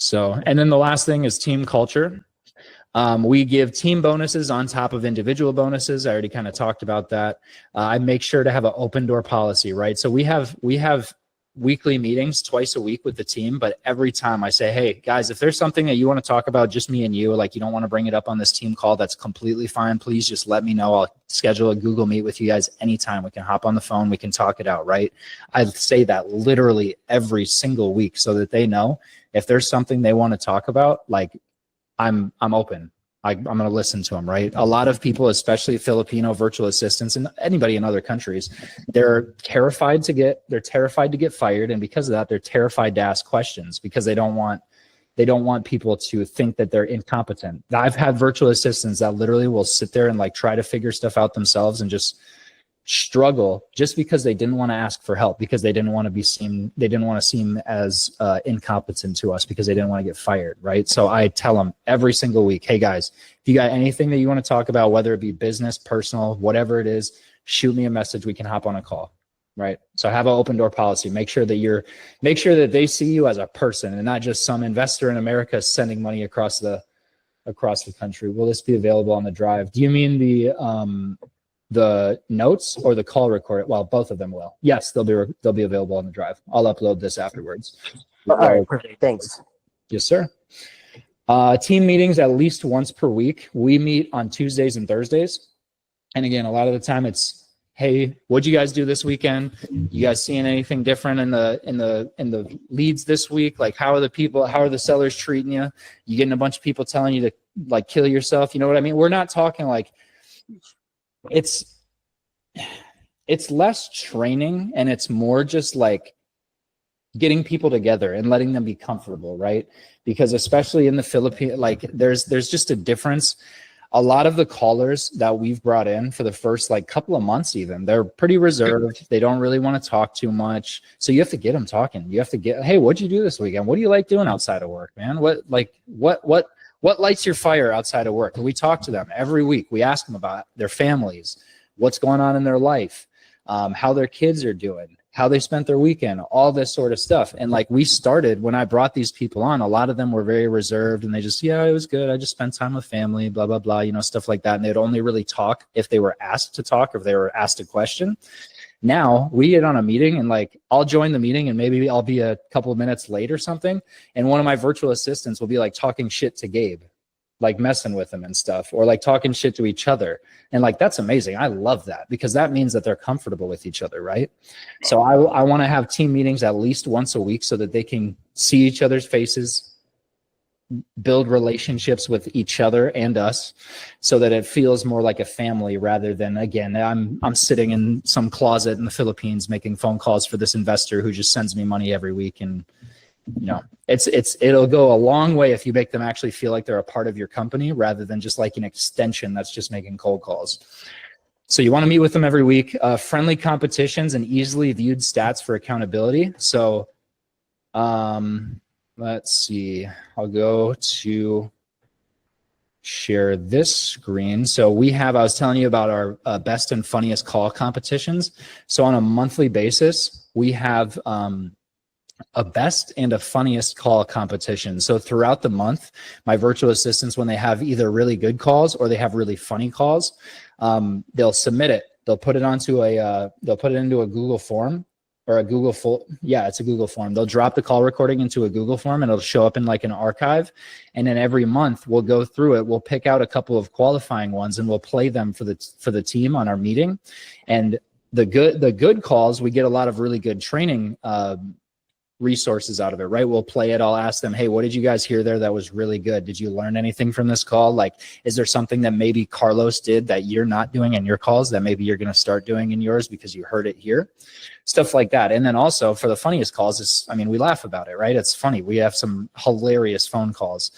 So, and then the last thing is team culture. We give team bonuses on top of individual bonuses. I already kind of talked about that. I make sure to have an open door policy, right? So we have weekly meetings twice a week with the team, but every time I say, hey guys, if there's something that you want to talk about, just me and you, like you don't want to bring it up on this team call, that's completely fine. Please just let me know. I'll schedule a Google Meet with you guys anytime. We can hop on the phone. We can talk it out, right? I say that literally every single week so that they know if there's something they want to talk about, like I'm open. I'm going to listen to them, right? A lot of people, especially Filipino virtual assistants and anybody in other countries, they're terrified to get fired. And because of that, they're terrified to ask questions because they don't want people to think that they're incompetent. I've had virtual assistants that literally will sit there and like try to figure stuff out themselves and just struggle just because they didn't want to ask for help, because they didn't want to seem as incompetent to us, because they didn't want to get fired, right? So I tell them every single week, hey guys, if you got anything that you want to talk about, whether it be business, personal, whatever it is, shoot me a message. We can hop on a call, right? So have an open door policy. Make sure that they see you as a person and not just some investor in America sending money across the country. Will this be available on the drive? Do you mean the notes or the call record? Well, both of them will. Yes, they'll be available on the drive. I'll upload this afterwards. All right, perfect. Thanks. Yes, sir. Team meetings at least once per week. We meet on Tuesdays and Thursdays. And again, a lot of the time it's, hey, what'd you guys do this weekend? You guys seeing anything different in the leads this week? Like how are the sellers treating you? You getting a bunch of people telling you to like kill yourself? You know what I mean? We're not talking like, it's less training and it's more just like getting people together and letting them be comfortable, right? Because especially in the Philippines, like there's just a difference. A lot of the callers that we've brought in for the first like couple of months, even, they're pretty reserved. They don't really want to talk too much. So you have to get them talking. You have to get, hey, what'd you do this weekend? What do you like doing outside of work, man? What lights your fire outside of work? And we talk to them every week. We ask them about their families, what's going on in their life, how their kids are doing, how they spent their weekend, all this sort of stuff. And like we started, when I brought these people on, a lot of them were very reserved and they just, yeah, it was good. I just spent time with family, blah, blah, blah, stuff like that. And they'd only really talk if they were asked to talk, or if they were asked a question. Now we get on a meeting and like, I'll join the meeting and maybe I'll be a couple of minutes late or something. And one of my virtual assistants will be like talking shit to Gabe, like messing with him and stuff, or like talking shit to each other. And like, that's amazing. I love that because that means that they're comfortable with each other, right? So I want to have team meetings at least once a week so that they can see each other's faces, build relationships with each other and us, so that it feels more like a family rather than, again, I'm sitting in some closet in the Philippines making phone calls for this investor who just sends me money every week. And it'll go a long way if you make them actually feel like they're a part of your company rather than just like an extension that's just making cold calls. So you want to meet with them every week. Friendly competitions and easily viewed stats for accountability. So let's see, I'll go to share this screen. So we have, I was telling you about our best and funniest call competitions. So on a monthly basis, we have a best and a funniest call competition. So throughout the month, my virtual assistants, when they have either really good calls or they have really funny calls, they'll submit it. They'll put it into a Google form, or it's a Google form. They'll drop the call recording into a Google form and it'll show up in like an archive. And then every month we'll go through it. We'll pick out a couple of qualifying ones and we'll play them for the team on our meeting. And the good calls, we get a lot of really good training resources out of it, right? We'll play it. I'll ask them, hey, what did you guys hear there that was really good? Did you learn anything from this call? Like, is there something that maybe Carlos did that you're not doing in your calls that maybe you're going to start doing in yours because you heard it here? Stuff like that. And then also for the funniest calls, we laugh about it, right? It's funny. We have some hilarious phone calls.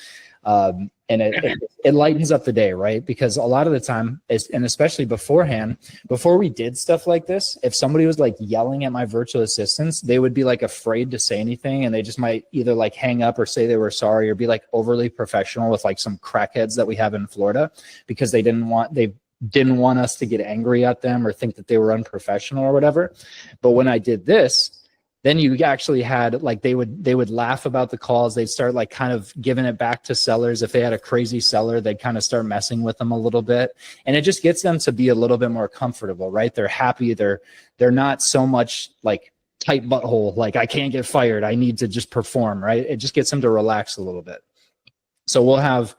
And it lightens up the day, right? Because a lot of the time, and especially beforehand, before we did stuff like this, if somebody was like yelling at my virtual assistants, they would be like afraid to say anything, and they just might either like hang up or say they were sorry or be like overly professional with like some crackheads that we have in Florida, because they didn't want us to get angry at them or think that they were unprofessional or whatever. But when I did this, then you actually had like they would laugh about the calls. They'd start like kind of giving it back to sellers. If they had a crazy seller, they'd kind of start messing with them a little bit, and it just gets them to be a little bit more comfortable, right? They're happy. They're not so much like tight butthole, like I can't get fired, I need to just perform, right? It just gets them to relax a little bit. So we'll have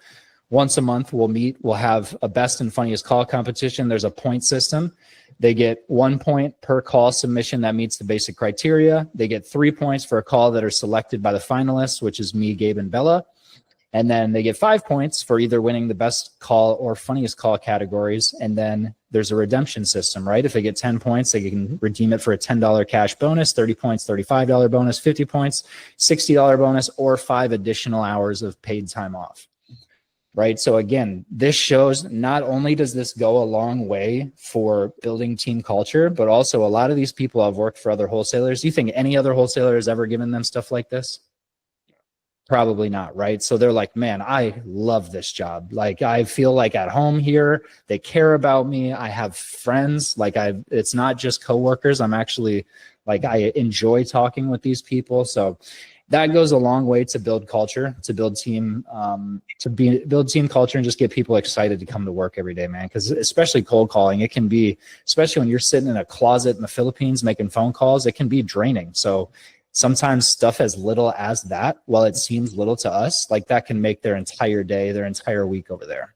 once a month, we'll meet, we'll have a best and funniest call competition. There's a point system. They get 1 point per call submission that meets the basic criteria. They get 3 points for a call that are selected by the finalists, which is me, Gabe, and Bella. And then they get 5 points for either winning the best call or funniest call categories. And then there's a redemption system, right? If they get 10 points, they can redeem it for a $10 cash bonus, 30 points, $35 bonus, 50 points, $60 bonus, or 5 additional hours of paid time off. Right. So again, this shows not only does this go a long way for building team culture, but also a lot of these people have worked for other wholesalers. Do you think any other wholesaler has ever given them stuff like this? Probably not, right? So they're like, man, I love this job. Like, I feel like at home here. They care about me. I have friends. Like, it's not just coworkers. I'm actually like, I enjoy talking with these people. So that goes a long way to build culture, to build team, build team culture and just get people excited to come to work every day, man. Because especially cold calling, it can be, especially when you're sitting in a closet in the Philippines making phone calls, it can be draining. So sometimes stuff as little as that, while it seems little to us, like that can make their entire day, their entire week over there.